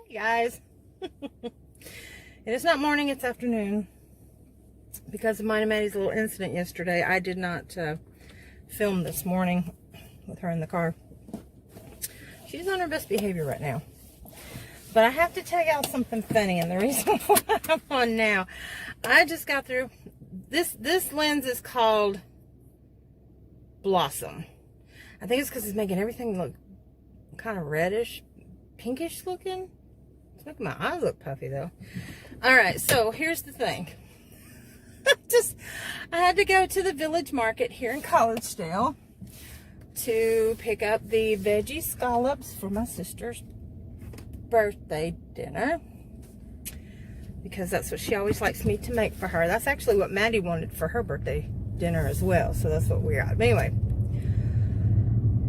Hey guys. It is not morning, it's afternoon. Because of mine and Maddie's little incident yesterday, I did not film this morning with her in the car. She's on her best behavior right now. But I have to tell y'all something funny, and the reason why I'm on now, I just got through, this lens is called Blossom. I think it's because it's making everything look kind of reddish, pinkish looking. It's making my eyes look puffy though. Alright, so here's the thing. I had to go to the village market here in Collegedale to pick up the veggie scallops for my sister's birthday dinner, because that's what she always likes me to make for her. That's actually what Maddie wanted for her birthday dinner as well, so that's what we got. But anyway,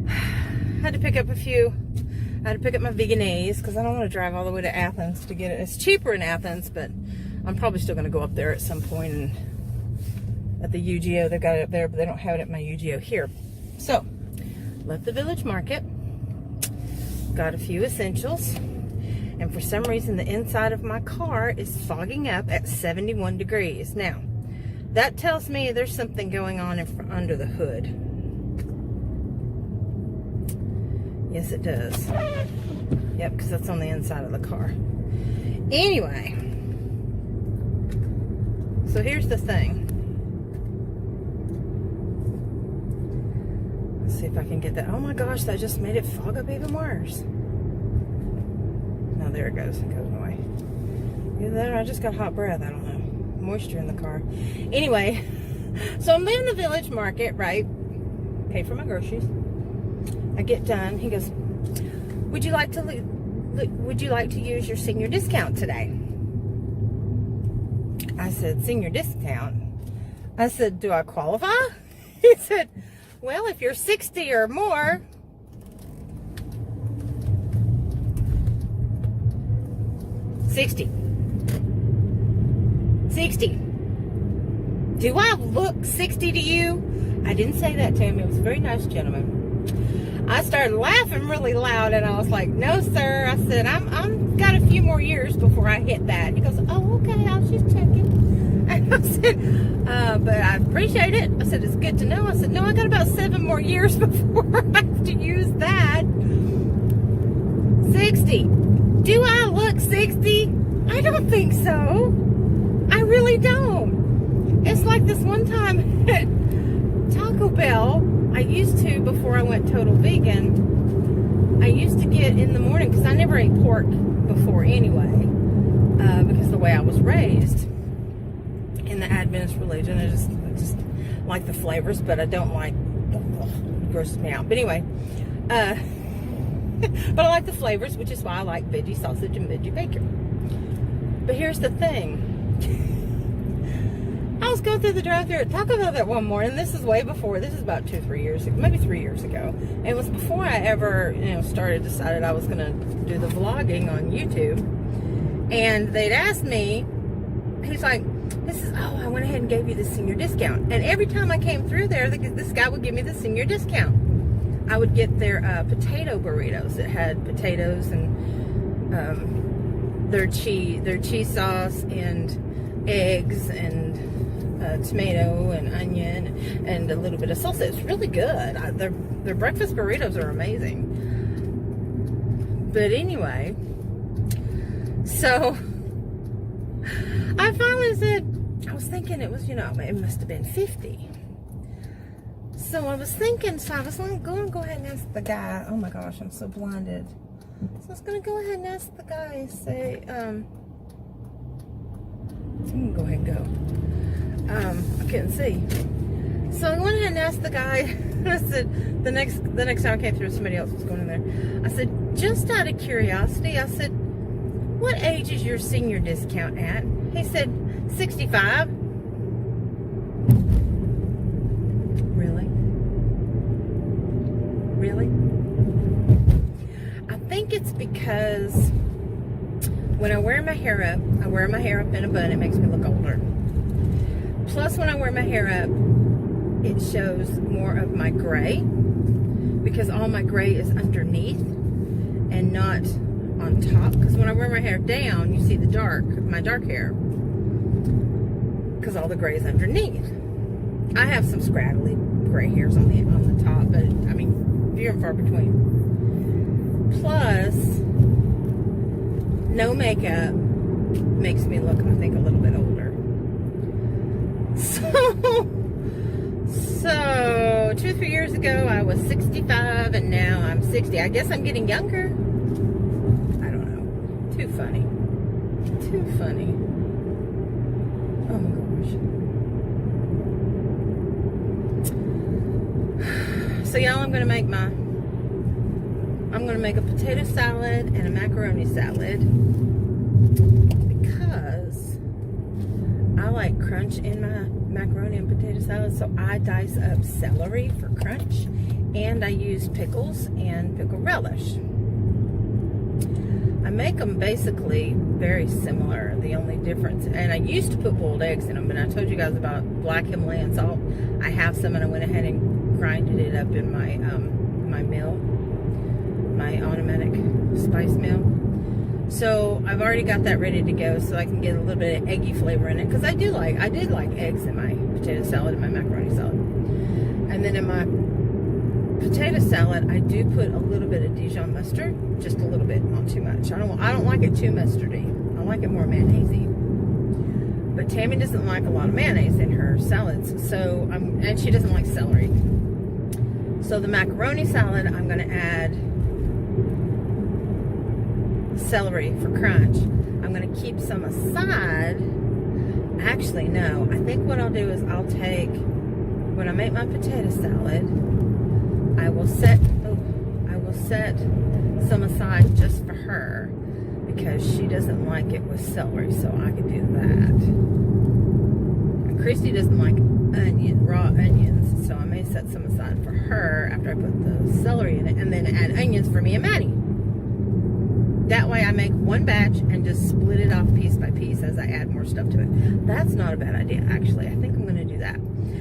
I had to pick up a few. I had to pick up my veganese because I don't want to drive all the way to Athens to get it. It's cheaper in Athens, but I'm probably still going to go up there at some point and at the UGO. They've got it up there, but they don't have it at my UGO here. So, left the village market, got a few essentials, and for some reason the inside of my car is fogging up at 71 degrees. Now, that tells me there's something going on under the hood. Yes, it does. Yep, because that's on the inside of the car. Anyway, so here's the thing. Let's see if I can get that. Oh my gosh, that just made it fog up even worse. Now there it goes. It goes away. Either that or I just got hot breath. I don't know. Moisture in the car. Anyway, so I'm in the village market, right? Pay for my groceries. I get done. He goes, would you like to use your senior discount today? I said, senior discount? I said, do I qualify? He said, well, if you're 60 or more. $60. Do I look 60 to you? I didn't say that to him. It was a very nice gentleman. I started laughing really loud, and I was like, no, sir. I said, I'm got a few more years before I hit that. He goes, oh, okay, I was just checking. And I said, but I appreciate it. I said, it's good to know. I said, no, I got about 7 more years before I have to use that. 60. Do I look 60? I don't think so. I really don't. It's like this one time at Taco Bell, I used to, before I went total vegan, I used to get in the morning, because I never ate pork before anyway, because the way I was raised in the Adventist religion, I just like the flavors, but I don't like, it grosses me out. But anyway, but I like the flavors, which is why I like veggie sausage and veggie bacon. But here's the thing. I was going through the drive-thru at Taco Bell that one morning. This is way before. This is about 2-3 years ago, maybe 3 years ago. And it was before I ever, decided I was going to do the vlogging on YouTube. And they'd asked me, he's like, I went ahead and gave you the senior discount. And every time I came through there, this guy would give me the senior discount. I would get their potato burritos. It had potatoes and their cheese sauce and eggs and tomato and onion and a little bit of salsa. It's really good. Their breakfast burritos are amazing. But anyway, so I finally said, I was thinking it was, it must have been 50. So I was thinking, so I was going to go ahead and ask the guy. Oh my gosh, I'm so blinded. So I was going to go ahead and ask the guy, say, I'm going to go ahead and go. I couldn't see. So I went ahead and asked the guy, and I said, the next time I came through, somebody else was going in there. I said, just out of curiosity, I said, what age is your senior discount at? He said, 65. Really? Really? I think it's because when I wear my hair up in a bun, it makes me look older. Plus, when I wear my hair up, it shows more of my gray, because all my gray is underneath and not on top, because when I wear my hair down, you see my dark hair, because all the gray is underneath. I have some scraggly gray hairs on the top, but I mean, few and far between. Plus, no makeup makes me look, I think, a little bit older. So 2 or 3 years ago, I was 65, and now I'm 60. I guess I'm getting younger. I don't know. Too funny. Too funny. Oh my gosh. So y'all, I'm gonna make a potato salad and a macaroni salad because I like crunch in my macaroni and potato salad, so I dice up celery for crunch, and I use pickles and pickle relish. I make them basically very similar. The only difference, and I used to put boiled eggs in them, and I told you guys about black Himalayan salt. I have some, and I went ahead and grinded it up in my my mill, my automatic spice mill. So I've already got that ready to go, so I can get a little bit of eggy flavor in it, because I did like eggs in my potato salad and my macaroni salad. And then in my potato salad, I do put a little bit of Dijon mustard, just a little bit, not too much. I don't like it too mustardy. I like it more mayonnaisey. But Tammy doesn't like a lot of mayonnaise in her salads, so and she doesn't like celery. So the macaroni salad, I'm going to add celery for crunch. I'm going to keep some aside. Actually, no. I think what I'll do is when I make my potato salad, I will set some aside just for her, because she doesn't like it with celery, so I could do that. And Christy doesn't like raw onions, so I may set some aside for her after I put the celery in it, and then add onions for me and Maddie. That way I make one batch and just split it off piece by piece as I add more stuff to it. That's not a bad idea, actually. I think I'm going to do that.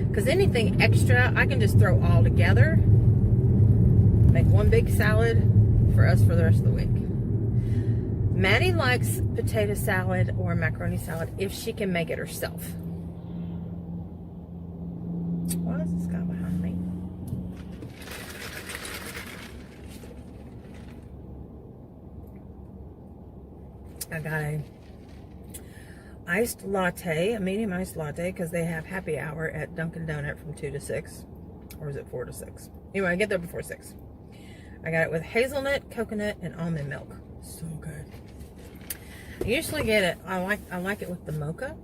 Because anything extra, I can just throw all together. Make one big salad for us for the rest of the week. Maddie likes potato salad or macaroni salad if she can make it herself. What is this guy behind me? I got a medium iced latte, because they have happy hour at Dunkin' Donut from 2 to 6. Or is it 4 to 6? Anyway, I get there before 6. I got it with hazelnut, coconut, and almond milk. So good. I usually get it, I like it with the mocha,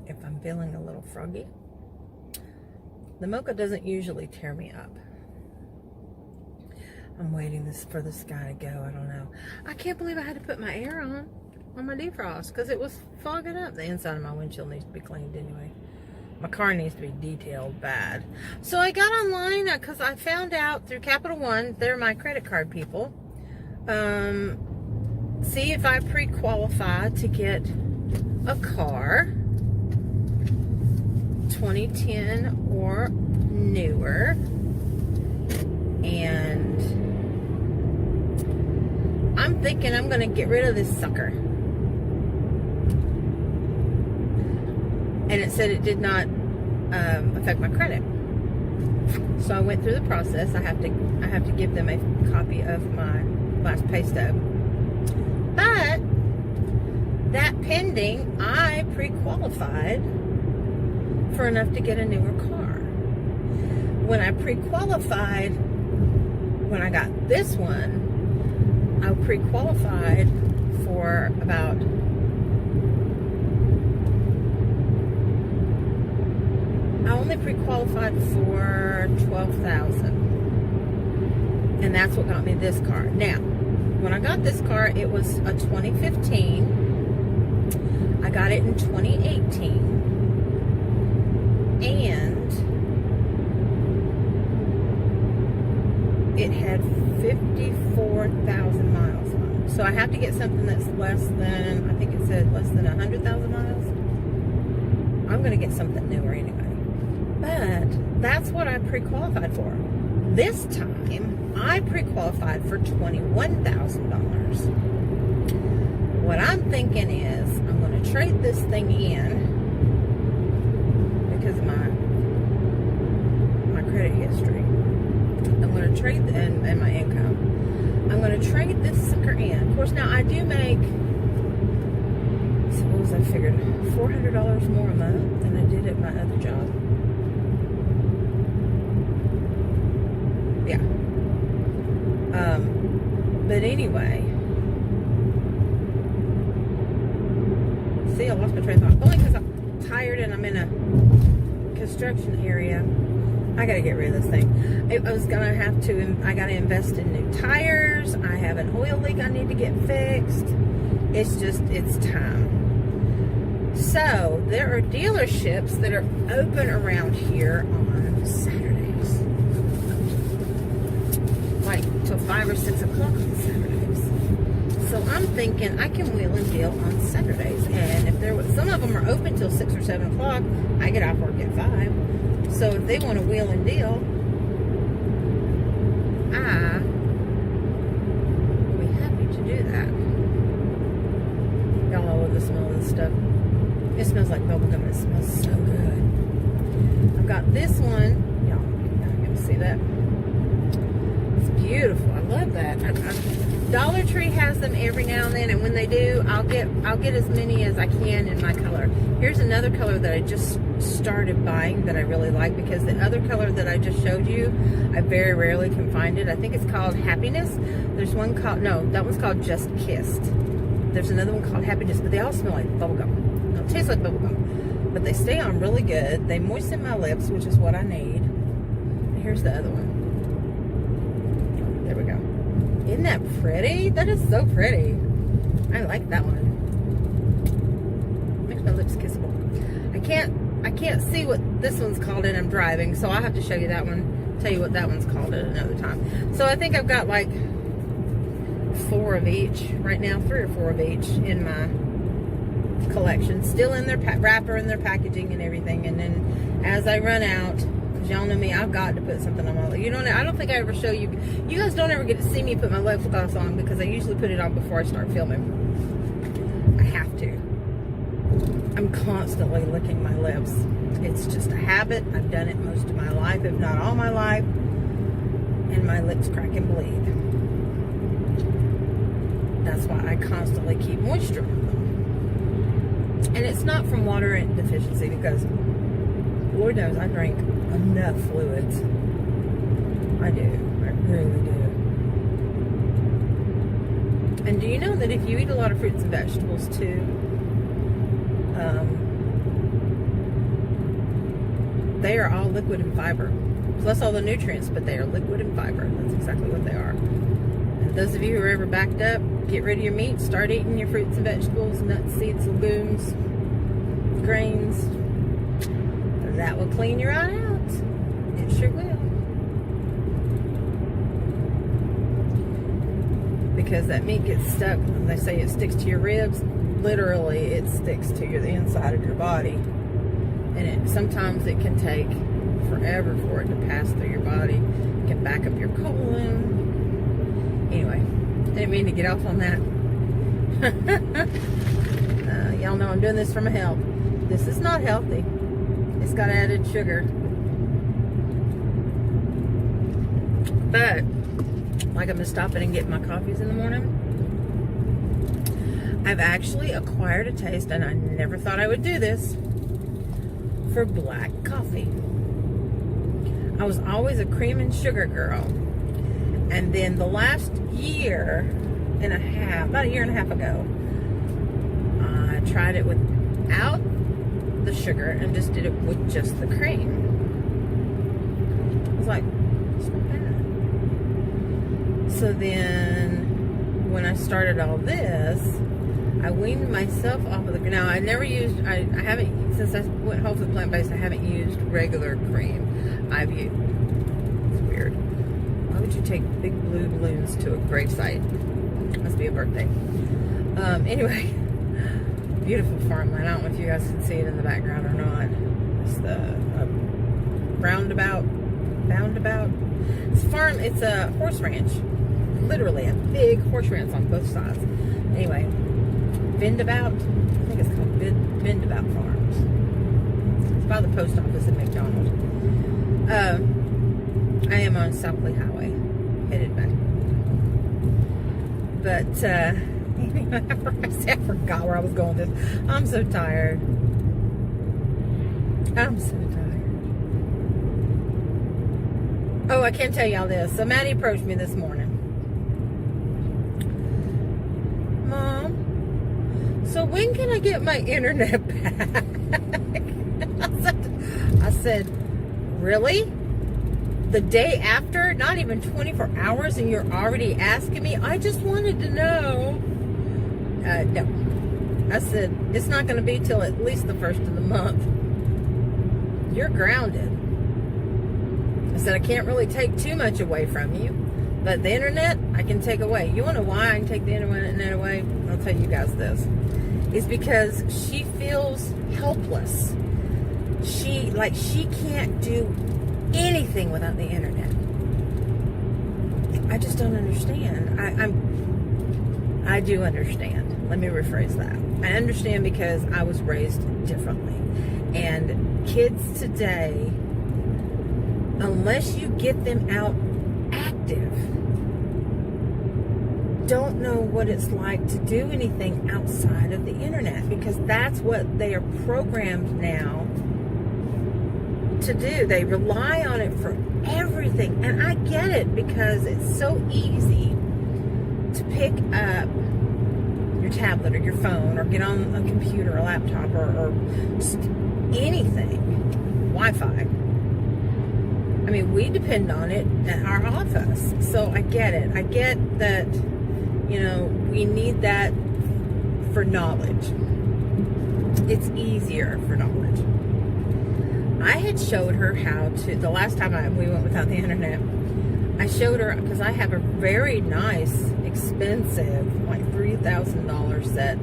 if I'm feeling a little froggy. The mocha doesn't usually tear me up. I'm waiting for this guy to go. I don't know. I can't believe I had to put my air on my defrost, because it was fogging up. The inside of my windshield needs to be cleaned anyway. My car needs to be detailed bad. So I got online, because I found out through Capital One, they're my credit card people. See if I pre-qualify to get a car, 2010 or newer. And I'm thinking I'm going to get rid of this sucker. And it said it did not affect my credit. So I went through the process. I have to give them a copy of my last pay stub. But that pending, I pre-qualified for enough to get a newer car. When I pre-qualified, when I got this one, I pre-qualified for about I only pre-qualified for $12,000, and that's what got me this car. Now, when I got this car, it was a 2015. I got it in 2018, and it had 54,000 miles on it. So I have to get something that's less than, I think it said less than 100,000 miles. I'm going to get something newer anyway. But that's what I pre-qualified for. This time, I pre-qualified for $21,000. What I'm thinking is, I'm going to trade this thing in because of my credit history. I'm going to trade, and my income. I'm going to trade this sucker in. Of course, now I do make, suppose I figured, $400 more a month than I did at my other job. Yeah. But anyway, see, I lost my train of thought. Only because I'm tired and I'm in a construction area. I gotta get rid of this thing. I was gonna have to, I gotta invest in new tires. I have an oil leak I need to get fixed. It's just, it's time. So, there are dealerships that are open around here on Saturdays. Like, till 5 or 6 o'clock on Saturdays. So, I'm thinking I can wheel and deal on Saturdays. And if there was, some of them are open till 6 or 7 o'clock, I get off work at 5. So if they want to wheel and deal, I will be happy to do that. Y'all all love the smell of this stuff. It smells like bubblegum. It smells so good. I've got this one. Y'all not going to see that. It's beautiful. I love that. Dollar Tree has them every now and then, and when they do, I'll get as many as I can in my color. Here's another color that I just started buying that I really like, because the other color that I just showed you, I very rarely can find it. I think it's called Happiness. There's one called, no, that one's called Just Kissed. There's another one called Happiness, but they all smell like bubblegum. They taste like bubblegum, but they stay on really good. They moisten my lips, which is what I need. And here's the other one. There we go. Isn't that pretty? That is so pretty. I like that one. Makes my lips kissable. I can't see what this one's called and I'm driving, so I'll have to show you that one. Tell you what that one's called at another time. So I think I've got like 4 of each right now, 3 or 4 of each in my collection. Still in their wrapper and their packaging and everything. And then as I run out, because y'all know me, I've got to put something on my lip. I don't think I ever show you. You guys don't ever get to see me put my lip gloss on, because I usually put it on before I start filming. I have to. I'm constantly licking my lips. It's just a habit. I've done it most of my life, if not all my life. And my lips crack and bleed. That's why I constantly keep moisture on them. And it's not from water deficiency, because Lord knows I drink enough fluids. I do. I really do. And do you know that if you eat a lot of fruits and vegetables too, they are all liquid in fiber. Plus all the nutrients, but they are liquid in fiber. That's exactly what they are. And those of you who are ever backed up, get rid of your meat, start eating your fruits and vegetables, nuts, seeds, legumes, grains. That will clean your eye out. It sure will. Because that meat gets stuck. When they say it sticks to your ribs, literally it sticks to the inside of your body. And sometimes it can take forever for it to pass through your body. It can back up your colon. Anyway, didn't mean to get off on that. Y'all know I'm doing this for my health. This is not healthy. It's got added sugar. But, like, I've been stopping and getting my coffees in the morning. I've actually acquired a taste, and I never thought I would do this, for black coffee. I was always a cream and sugar girl. And then the last year and a half, about a year and a half ago, I tried it without the sugar and just did it with just the cream. I was like, it's not bad. So then when I started all this, I weaned myself off of the, now I never used, I haven't, since I went whole food plant-based, I haven't used regular cream. I've used, it's weird. Why would you take big blue balloons to a gravesite? Must be a birthday. Anyway, beautiful farmland. I don't know if you guys can see it in the background or not. It's the roundabout Boundabout. It's a horse ranch. Literally a big horse ranch on both sides. Anyway, Vendabout. I think it's called Vendabout Farms. It's by the post office at McDonald's. I am on South Lee Highway, headed back. But I forgot where I was going with this. I'm so tired. I'm so tired. Oh, I can't tell y'all this. So Maddie approached me this morning. Mom, so when can I get my internet back? I said, really? The day after? Not even 24 hours and you're already asking me? I just wanted to know. No. I said, it's not going to be till at least the first of the month. You're grounded. I said, I can't really take too much away from you, but the internet, I can take away. You want to know why I can take the internet away? I'll tell you guys this. It's because she feels helpless. She can't do anything without the internet. I just don't understand. I do understand. Let me rephrase that. I understand because I was raised differently. And kids today, unless you get them out active, don't know what it's like to do anything outside of the internet, because that's what they are programmed now to do. They rely on it for everything. And I get it, because it's so easy to pick up your tablet or your phone or get on a computer or laptop or just anything. Wi-Fi. I mean, we depend on it at our office. So I get it. I get that, you know, we need that for knowledge. It's easier for knowledge. I had showed her how to, the last time we went without the internet, I showed her, because I have a very nice, expensive, like $3,000 set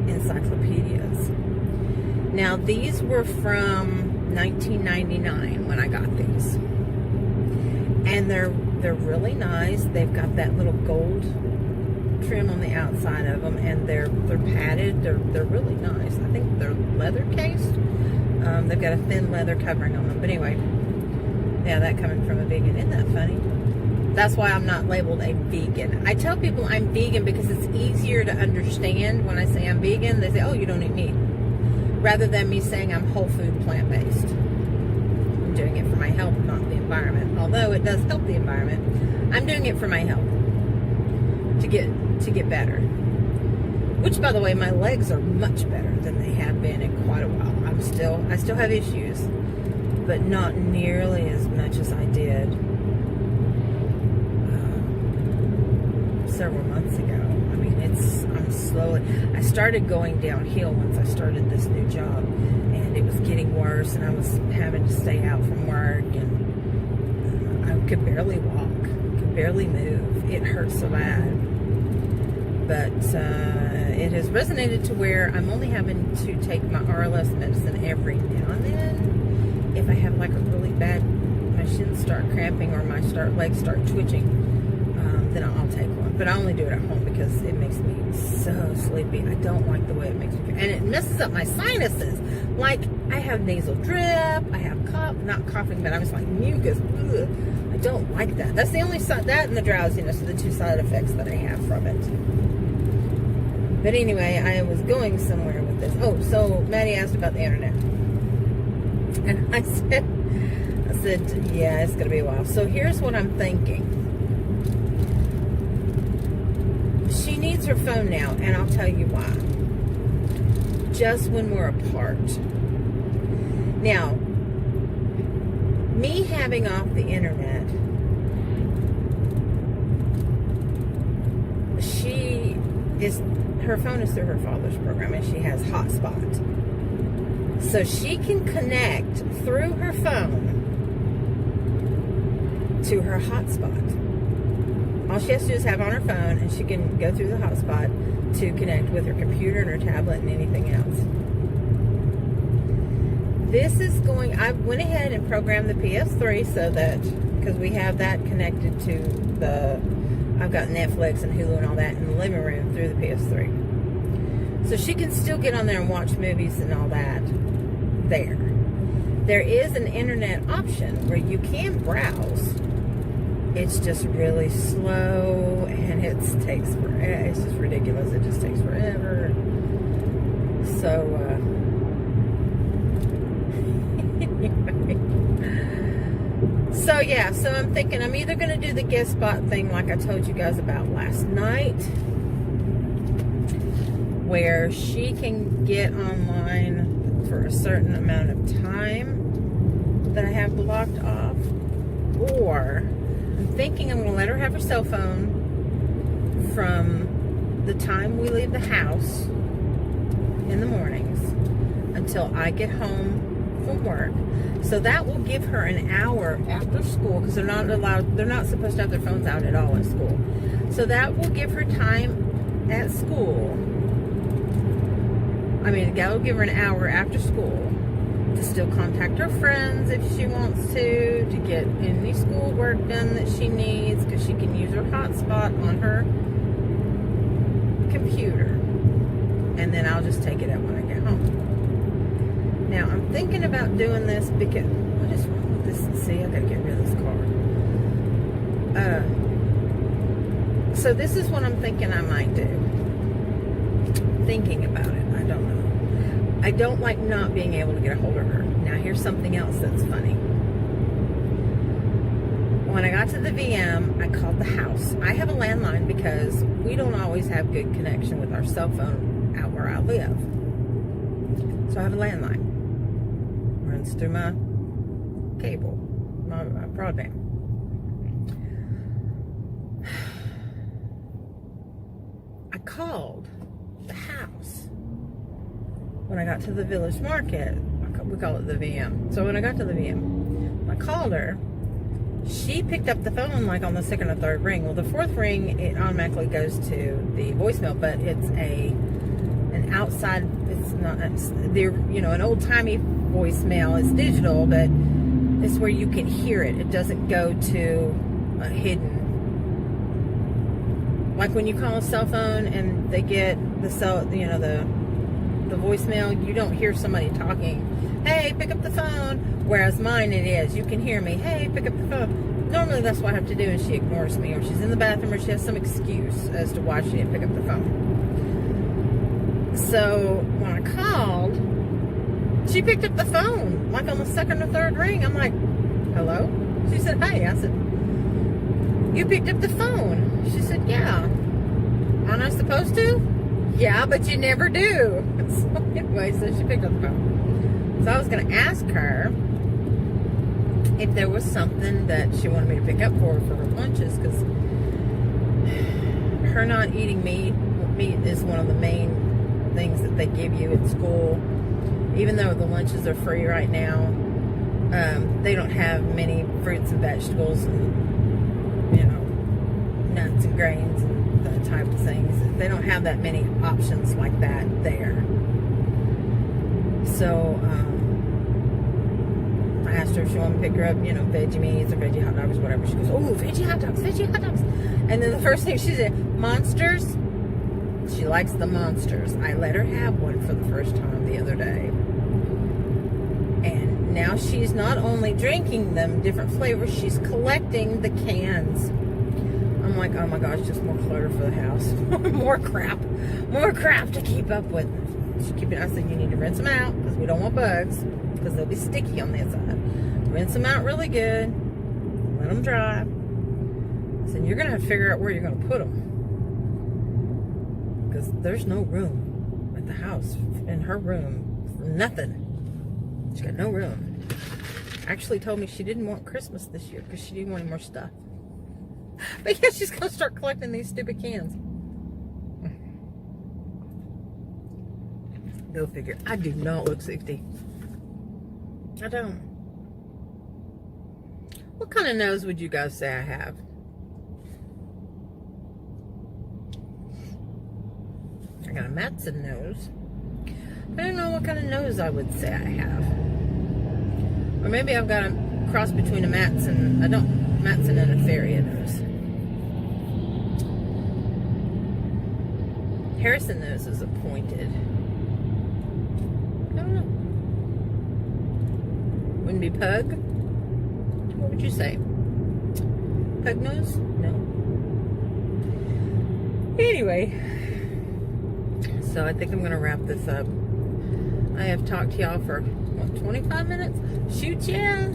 encyclopedias. Now, these were from 1999 when I got these. And they're really nice. They've got that little gold trim on the outside of them, and they're padded. They're really nice. I think they're leather cased. They've got a thin leather covering on them. But anyway, yeah, that coming from a vegan. Isn't that funny? That's why I'm not labeled a vegan. I tell people I'm vegan because it's easier to understand. When I say I'm vegan, they say, oh, you don't eat meat. Rather than me saying I'm whole food, plant-based. I'm doing it for my health, not the environment. Although it does help the environment, I'm doing it for my health. To get better. Which, by the way, my legs are much better than they have been in quite a while. I still have issues, but not nearly as much as I did several months ago. I mean, I started going downhill once I started this new job, and it was getting worse, and I was having to stay out from work, and I could barely walk, could barely move. It hurt so bad. But it has resonated to where I'm only having to take my RLS medicine every now and then. If I have like a really bad, my shins start cramping or my legs start twitching, then I'll take one. But I only do it at home because it makes me so sleepy. I don't like the way it makes me feel. And it messes up my sinuses. Like, I have nasal drip, I have not coughing, but I'm just like mucus. Ugh. I don't like that. That's the only side, that and the drowsiness are the two side effects that I have from it. But anyway, I was going somewhere with this. Oh, so Maddie asked about the internet. And I said, yeah, it's going to be a while. So here's what I'm thinking. She needs her phone now, and I'll tell you why. Just when we're apart. Now, me having off the internet, her phone is through her father's program, and she has hotspot. So she can connect through her phone to her hotspot. All she has to do is have on her phone, and she can go through the hotspot to connect with her computer and her tablet and anything else. this is going, I went ahead and programmed the PS3 so that, because we have that connected to the, I've got Netflix and Hulu and all that in the living room through the PS3. So she can still get on there and watch movies and all that there. There is an internet option where you can browse. It's just really slow and it takes forever. It's just ridiculous. It just takes forever. So, so yeah, so I'm thinking I'm either going to do the guest spot thing like I told you guys about last night, where she can get online for a certain amount of time that I have blocked off, or I'm thinking I'm going to let her have her cell phone from the time we leave the house in the mornings until I get home from work. So that will give her an hour after school, because they're not supposed to have their phones out at all at school. So that will give her time at school. I mean, that will give her an hour after school to still contact her friends if she wants to get any schoolwork done that she needs, because she can use her hotspot on her computer. And then I'll just take it out when I get home. Now, I'm thinking about doing this because, what is wrong with this? See, I gotta get rid of this card. So this is what I'm thinking I might do. Thinking about it, I don't know. I don't like not being able to get a hold of her. Now, here's something else that's funny. When I got to the VM, I called the house. I have a landline because we don't always have good connection with our cell phone out where I live. So I have a landline. Runs through my cable, my broadband. I called the house when I got to the village market. We call it the VM. So when I got to the VM, I called her. She picked up the phone like on the second or third ring. Well, the fourth ring, it automatically goes to the voicemail, but it's an outside, it's not, an old-timey voicemail. It's digital, but it's where you can hear it. It doesn't go to a hidden, like when you call a cell phone and they get the voicemail, you don't hear somebody talking, hey, pick up the phone, whereas mine it is, you can hear me, hey, pick up the phone. Normally that's what I have to do, and she ignores me, or she's in the bathroom, or she has some excuse as to why she didn't pick up the phone. So when I called, she picked up the phone, like on the second or third ring. I'm like, hello? She said, hey. I said, you picked up the phone? She said, yeah. Aren't I supposed to? Yeah, but you never do. So anyway, so she picked up the phone. So I was going to ask her if there was something that she wanted me to pick up for her lunches, because her not eating meat is one of the main things that they give you at school. Even though the lunches are free right now, they don't have many fruits and vegetables and nuts and grains and that type of things. They don't have that many options like that there. So I asked her if she wanted to pick her up, veggie meats or veggie hot dogs or whatever. She goes, oh, veggie hot dogs. And then the first thing she said, Monsters. She likes the Monsters. I let her have one for the first time the other day. And now she's not only drinking them, different flavors, she's collecting the cans. I'm like, oh my gosh, just more clutter for the house. More crap to keep up with. I said, you need to rinse them out, because we don't want bugs, because they'll be sticky on the inside. Rinse them out really good. Let them dry. I said, you're going to have to figure out where you're going to put them, because there's no room at the house, in her room, for nothing. She's got no room. Actually told me she didn't want Christmas this year because she didn't want any more stuff. But yeah, she's going to start collecting these stupid cans. Go figure. I do not look 60. I don't. What kind of nose would you guys say I have? I got a Matson nose. I don't know what kind of nose I would say I have. Or maybe I've got a cross between a Matson. Matson and a Fairy nose. Harrison nose is a pointed. I don't know. Wouldn't be pug? What would you say? Pug nose? No. Anyway, so I think I'm going to wrap this up. I have talked to y'all for, what, 25 minutes? Shoot, yeah.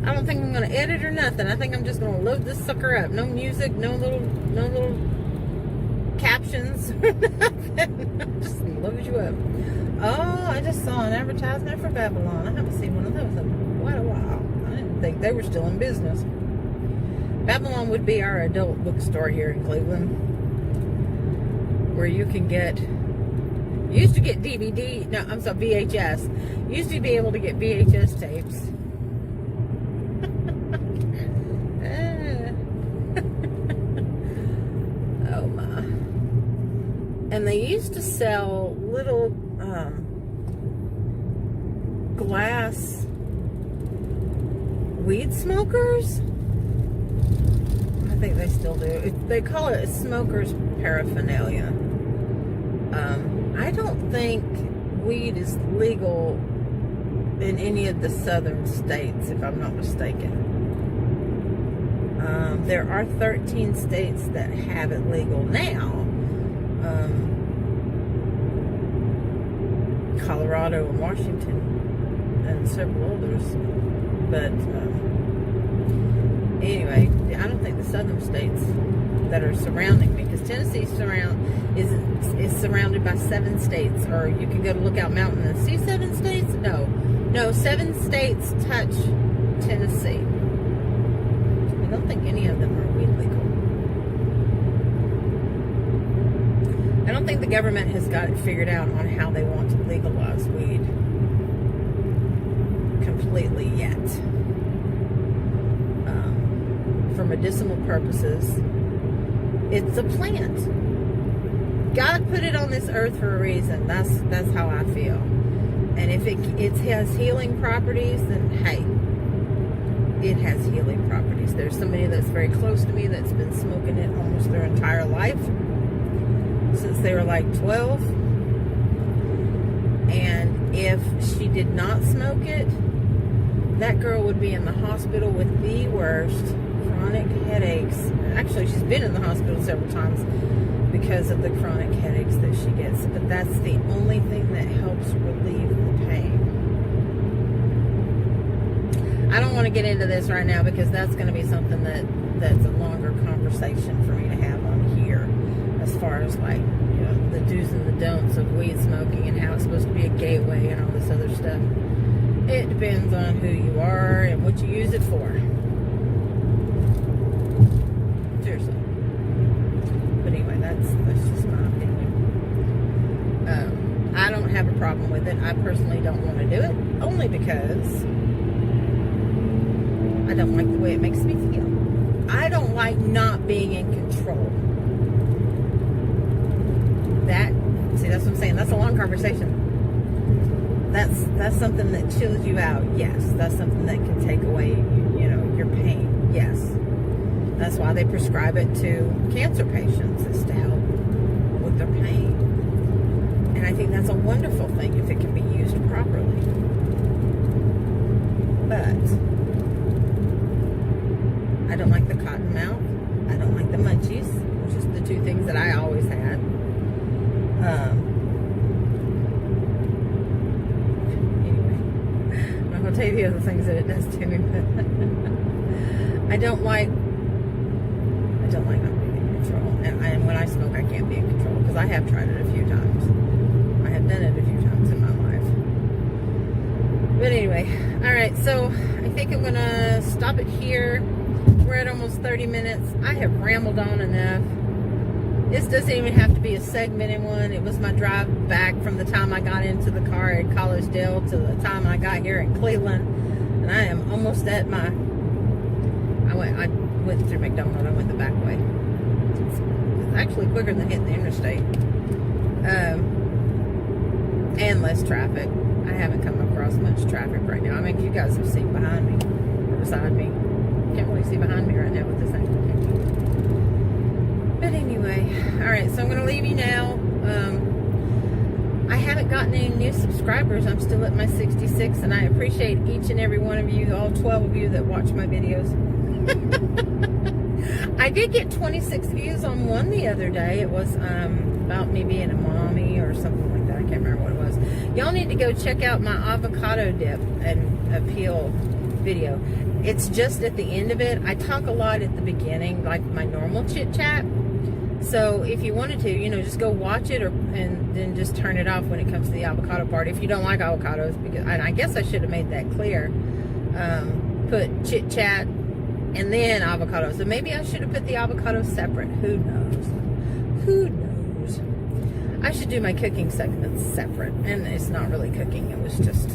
I don't think I'm going to edit or nothing. I think I'm just going to load this sucker up. No music, no little captions, nothing. I'm just going to load you up. Oh, I just saw an advertisement for Babylon. I haven't seen one of those in quite a while. I didn't think they were still in business. Babylon would be our adult bookstore here in Cleveland, where you can get, you used to get DVD, no, I'm sorry, VHS. You used to be able to get VHS tapes. Oh my. And they used to sell little glass weed smokers. I think they still do. They call it smoker's paraphernalia. I don't think weed is legal in any of the southern states, if I'm not mistaken. There are 13 states that have it legal now. Colorado and Washington and several others. But anyway, I don't think the southern states that are surrounding me, because Tennessee is surrounded by 7 states, or you can go to Lookout Mountain and see 7 states. No, 7 states touch Tennessee. I don't think any of them are weed legal. I don't think the government has got it figured out on how they want to legalize weed completely yet. For medicinal purposes, it's a plant. God put it on this earth for a reason. That's how I feel. And if it has healing properties, then hey, it has healing properties. There's somebody that's very close to me that's been smoking it almost their entire life, since they were like 12. And if she did not smoke it, that girl would be in the hospital with the worst chronic headaches. Actually, she's been in the hospital several times because of the chronic headaches that she gets. But that's the only thing that helps relieve the pain. I don't want to get into this right now, because that's going to be something that's a longer conversation for me to have on here, as far as like, you know, the do's and the don'ts of weed smoking and how it's supposed to be a gateway and all this other stuff. It depends on who you are and what you use it for. Seriously. But anyway, that's just my opinion. I don't have a problem with it. I personally don't want to do it, only because I don't like the way it makes me feel. I don't like not being in control. See, that's what I'm saying. That's a long conversation. That's something that chills you out. Yes. That's something that can take away, you know, your pain. Yes. That's why they prescribe it to cancer patients, is to help with their pain. And I think that's a wonderful thing if it can be used properly. But I don't like the cotton mouth. I don't like the munchies, which is the 2 things that I always had. Anyway, I'll tell you the other things that it does to me. But I don't like not being in control. And when I smoke, I can't be in control, because I have tried it a few times. I have done it a few times in my life. But anyway, all right. So I think I'm gonna stop it here. We're at almost 30 minutes. I have rambled on enough. This doesn't even have to be a segmented one. It was my drive back from the time I got into the car at Collegedale to the time I got here in Cleveland. And I am almost at my... I went through McDonald's. I went the back way. It's actually quicker than hitting the interstate. And less traffic. I haven't come across much traffic right now. I mean, you guys have seen behind me, or beside me. Can't really see behind me right now with this thing. But anyway, alright, so I'm going to leave you now. I haven't gotten any new subscribers. I'm still at my 66, and I appreciate each and every one of you, all 12 of you that watch my videos. I did get 26 views on one the other day. It was about me being a mommy or something like that. I can't remember what it was. Y'all need to go check out my avocado dip and peel video. It's just at the end of it. I talk a lot at the beginning, like my normal chit chat. So if you wanted to, you know, just go watch it, and then just turn it off when it comes to the avocado part. If you don't like avocados, because, and I guess I should have made that clear. Put chit chat and then avocados. So maybe I should have put the avocados separate. Who knows? Who knows? I should do my cooking segments separate, and it's not really cooking. It was just,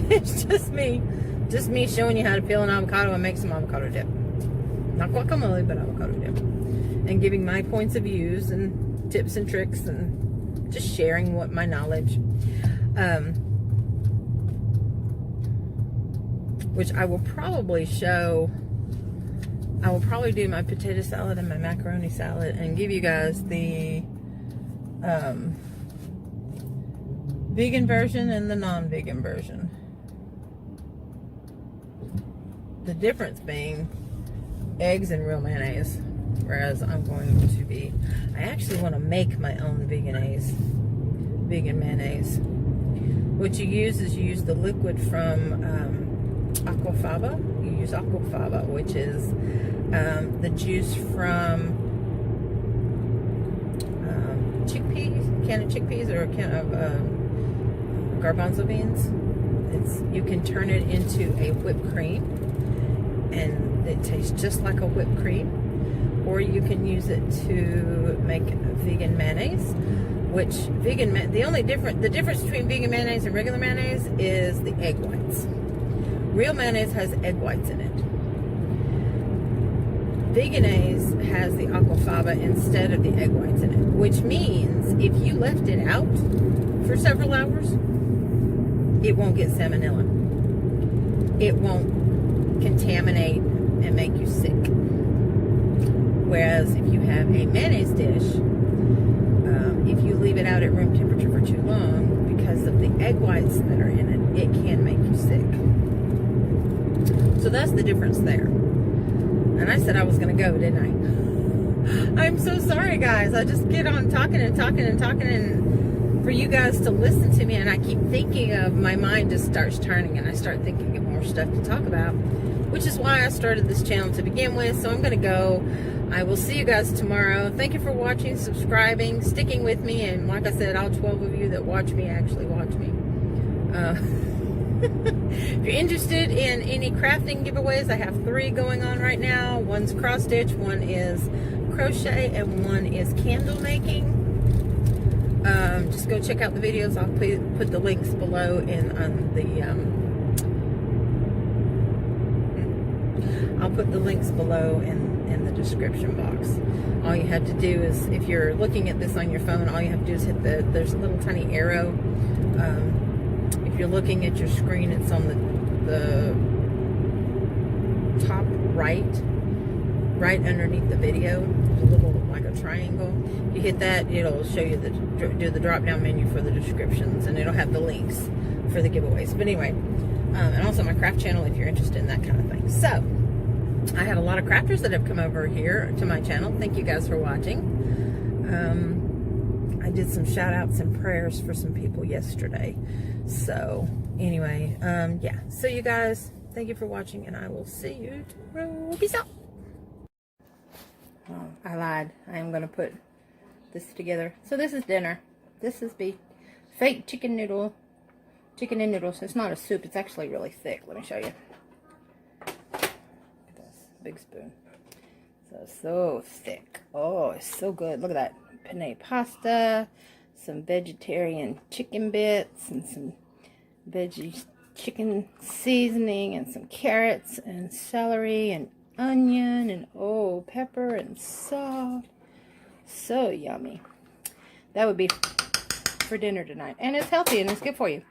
it's just me showing you how to peel an avocado and make some avocado dip. Not guacamole, but avocado dip. And giving my points of views and tips and tricks, and just sharing what my knowledge. Which I will probably show. I will probably do my potato salad and my macaroni salad and give you guys the vegan version and the non-vegan version. The difference being eggs and real mayonnaise, whereas I actually want to make my own vegan mayonnaise. What you use is the liquid from aquafaba. You use aquafaba, which is the juice from chickpeas, a can of chickpeas, or a can of garbanzo beans. You can turn it into a whipped cream, and it tastes just like a whipped cream. Or you can use it to make vegan mayonnaise, which the difference between vegan mayonnaise and regular mayonnaise is the egg whites. Real mayonnaise has egg whites in it. Veganese has the aquafaba instead of the egg whites in it, which means if you left it out for several hours, it won't get salmonella. It won't contaminate and make you sick. Whereas if you have a mayonnaise dish, if you leave it out at room temperature for too long, because of the egg whites that are in it, it can make you sick. So that's the difference there. And I said I was going to go, didn't I? I'm so sorry, guys. I just get on talking and for you guys to listen to me, and I keep thinking of, my mind just starts turning, and I start thinking of more stuff to talk about, which is why I started this channel to begin with. So I'm going to go. I will see you guys tomorrow. Thank you for watching, subscribing, sticking with me, and like I said, all 12 of you that watch me actually watch me. If you're interested in any crafting giveaways, I have 3 going on right now. One's cross-stitch, one is crochet, and one is candle making. Just go check out the videos. I'll put the links below I'll put the links below in the description box. All you have to do is, if you're looking at this on your phone, all you have to do is hit there's a little tiny arrow. If you're looking at your screen, it's on the top right underneath the video. There's a little, like a triangle. If you hit that, it'll show you do the drop down menu for the descriptions, and it'll have the links for the giveaways. But anyway, and also my craft channel if you're interested in that kind of thing. So I have a lot of crafters that have come over here to my channel. Thank you guys for watching. I did some shout outs and prayers for some people yesterday. So anyway, yeah. So you guys, thank you for watching, and I will see you tomorrow. Peace out. Oh, I lied. I am going to put this together. So this is dinner. This is fake chicken and noodles. It's not a soup. It's actually really thick. Let me show you. Look at this big spoon. So thick. Oh, it's so good. Look at that. Penne pasta, some vegetarian chicken bits, and some veggie chicken seasoning, and some carrots and celery and onion, and oh, pepper and salt. So yummy. That would be for dinner tonight. And it's healthy and it's good for you.